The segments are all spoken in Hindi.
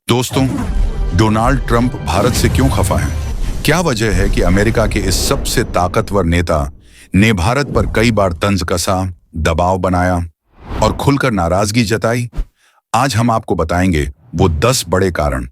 दोस्तों, डोनाल्ड ट्रंप भारत से क्यों खफा है? क्या वजह है कि अमेरिका के इस सबसे ताकतवर नेता ने भारत पर कई बार तंज कसा, दबाव बनाया और खुलकर नाराजगी जताई? आज हम आपको बताएंगे वो 10 बड़े कारण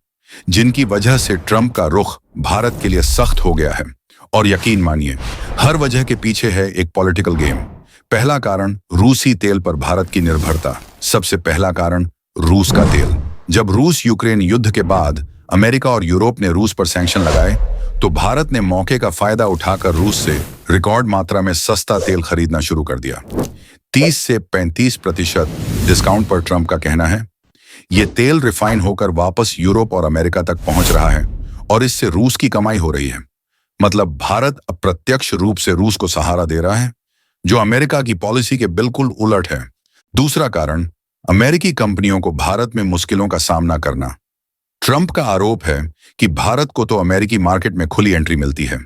जिनकी वजह से ट्रंप का रुख भारत के लिए सख्त हो गया है। और यकीन मानिए, हर वजह के पीछे है एक पॉलिटिकल गेम। पहला कारण, रूसी तेल पर भारत की निर्भरता। सबसे पहला कारण, रूस का तेल। जब रूस यूक्रेन युद्ध के बाद अमेरिका और यूरोप ने रूस पर सैंक्शन लगाए, तो भारत ने मौके का फायदा उठाकर रूस से रिकॉर्ड मात्रा में सस्ता तेल खरीदना शुरू कर दिया। 30 से 35% डिस्काउंट पर ट्रंप का कहना है, ये तेल रिफाइन होकर वापस यूरोप और अमेरिका तक पहुंच रहा है और इससे रूस की कमाई हो रही है। मतलब भारत अप्रत्यक्ष रूप से रूस को सहारा दे रहा है, जो अमेरिका की पॉलिसी के बिल्कुल उलट है। दूसरा कारण, अमेरिकी कंपनियों को भारत में मुश्किलों का सामना करना। ट्रंप का आरोप है कि भारत को तो अमेरिकी मार्केट में खुली एंट्री मिलती है,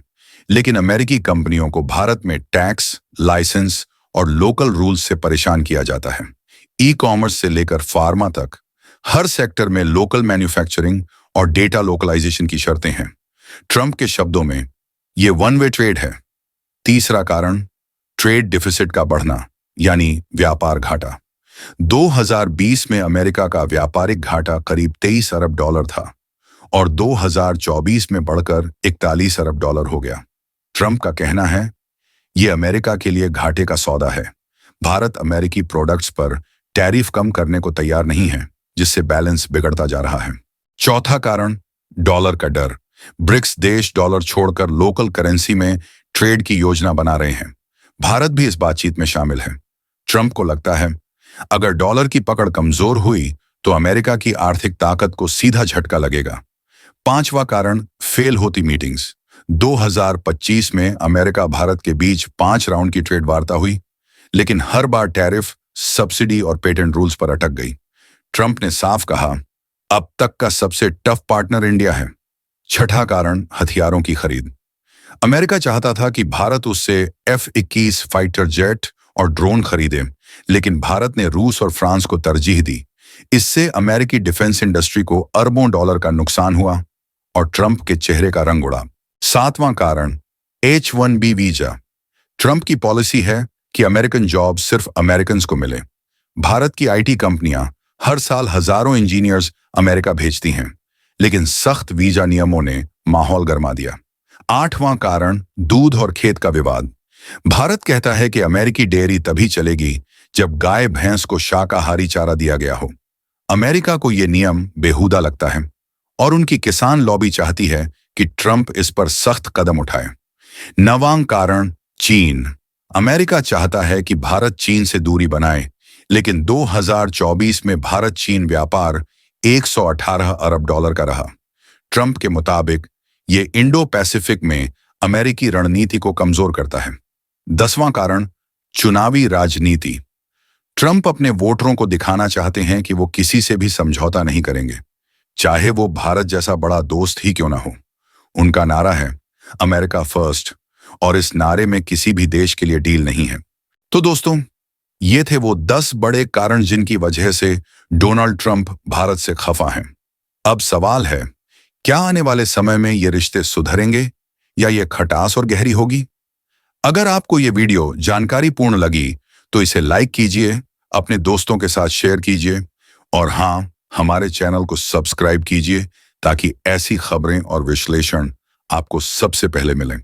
लेकिन अमेरिकी कंपनियों को भारत में टैक्स, लाइसेंस और लोकल रूल्स से परेशान किया जाता है। ई कॉमर्स से लेकर फार्मा तक हर सेक्टर में लोकल मैन्युफैक्चरिंग और डेटा लोकलाइजेशन की शर्तें हैं। ट्रंप के शब्दों में ये वन वे ट्रेड है। तीसरा कारण, ट्रेड डिफिसिट का बढ़ना, यानी व्यापार घाटा। 2020 में अमेरिका का व्यापारिक घाटा करीब $23 अरब था और 2024 में बढ़कर $41 अरब हो गया। ट्रंप का कहना है, ये अमेरिका के लिए घाटे का सौदा है। भारत अमेरिकी प्रोडक्ट्स पर टैरिफ कम करने को तैयार नहीं है, जिससे बैलेंस बिगड़ता जा रहा है। चौथा कारण, डॉलर का डर। ब्रिक्स देश डॉलर छोड़कर लोकल करेंसी में ट्रेड की योजना बना रहे हैं। भारत भी इस बातचीत में शामिल है। ट्रंप को लगता है, अगर डॉलर की पकड़ कमजोर हुई तो अमेरिका की आर्थिक ताकत को सीधा झटका लगेगा। पांचवा कारण, फेल होती मीटिंग्स। 2025 में अमेरिका भारत के बीच 5 राउंड की ट्रेड वार्ता हुई, लेकिन हर बार टैरिफ, सब्सिडी और पेटेंट रूल्स पर अटक गई। ट्रंप ने साफ कहा, अब तक का सबसे टफ पार्टनर इंडिया है। छठा कारण, हथियारों की खरीद। अमेरिका चाहता था कि भारत उससे F-21 फाइटर जेट और ड्रोन खरीदे, लेकिन भारत ने रूस और फ्रांस को तरजीह दी। इससे अमेरिकी डिफेंस इंडस्ट्री को अरबों डॉलर का नुकसान हुआ और ट्रंप के चेहरे का रंग उड़ा। सातवां कारण, H-1B वीजा। ट्रंप की पॉलिसी है कि अमेरिकन जॉब सिर्फ अमेरिकन को मिले। भारत की IT कंपनियां हर साल हजारों इंजीनियर्स अमेरिका भेजती हैं, लेकिन सख्त वीजा नियमों ने माहौल गर्मा दिया। आठवां कारण, दूध और खेत का विवाद। भारत कहता है कि अमेरिकी डेयरी तभी चलेगी जब गाय भैंस को शाकाहारी चारा दिया गया हो। अमेरिका को यह नियम बेहुदा लगता है और उनकी किसान लॉबी चाहती है कि ट्रंप इस पर सख्त कदम उठाए। नवां कारण, चीन। अमेरिका चाहता है कि भारत चीन से दूरी बनाए, लेकिन 2024 में भारत चीन व्यापार $118 अरब का रहा। ट्रंप के मुताबिक ये इंडो पैसिफिक में अमेरिकी रणनीति को कमजोर करता है। 10वां कारण, चुनावी राजनीति। ट्रंप अपने वोटरों को दिखाना चाहते हैं कि वो किसी से भी समझौता नहीं करेंगे, चाहे वो भारत जैसा बड़ा दोस्त ही क्यों ना हो। उनका नारा है, अमेरिका फर्स्ट, और इस नारे में किसी भी देश के लिए डील नहीं है। तो दोस्तों, ये थे वो 10 बड़े कारण जिनकी वजह से डोनाल्ड ट्रंप भारत से खफा हैं। अब सवाल है, क्या आने वाले समय में ये रिश्ते सुधरेंगे या ये खटास और गहरी होगी? अगर आपको ये वीडियो जानकारीपूर्ण लगी तो इसे लाइक कीजिए, अपने दोस्तों के साथ शेयर कीजिए और हाँ, हमारे चैनल को सब्सक्राइब कीजिए ताकि ऐसी खबरें और विश्लेषण आपको सबसे पहले मिलें।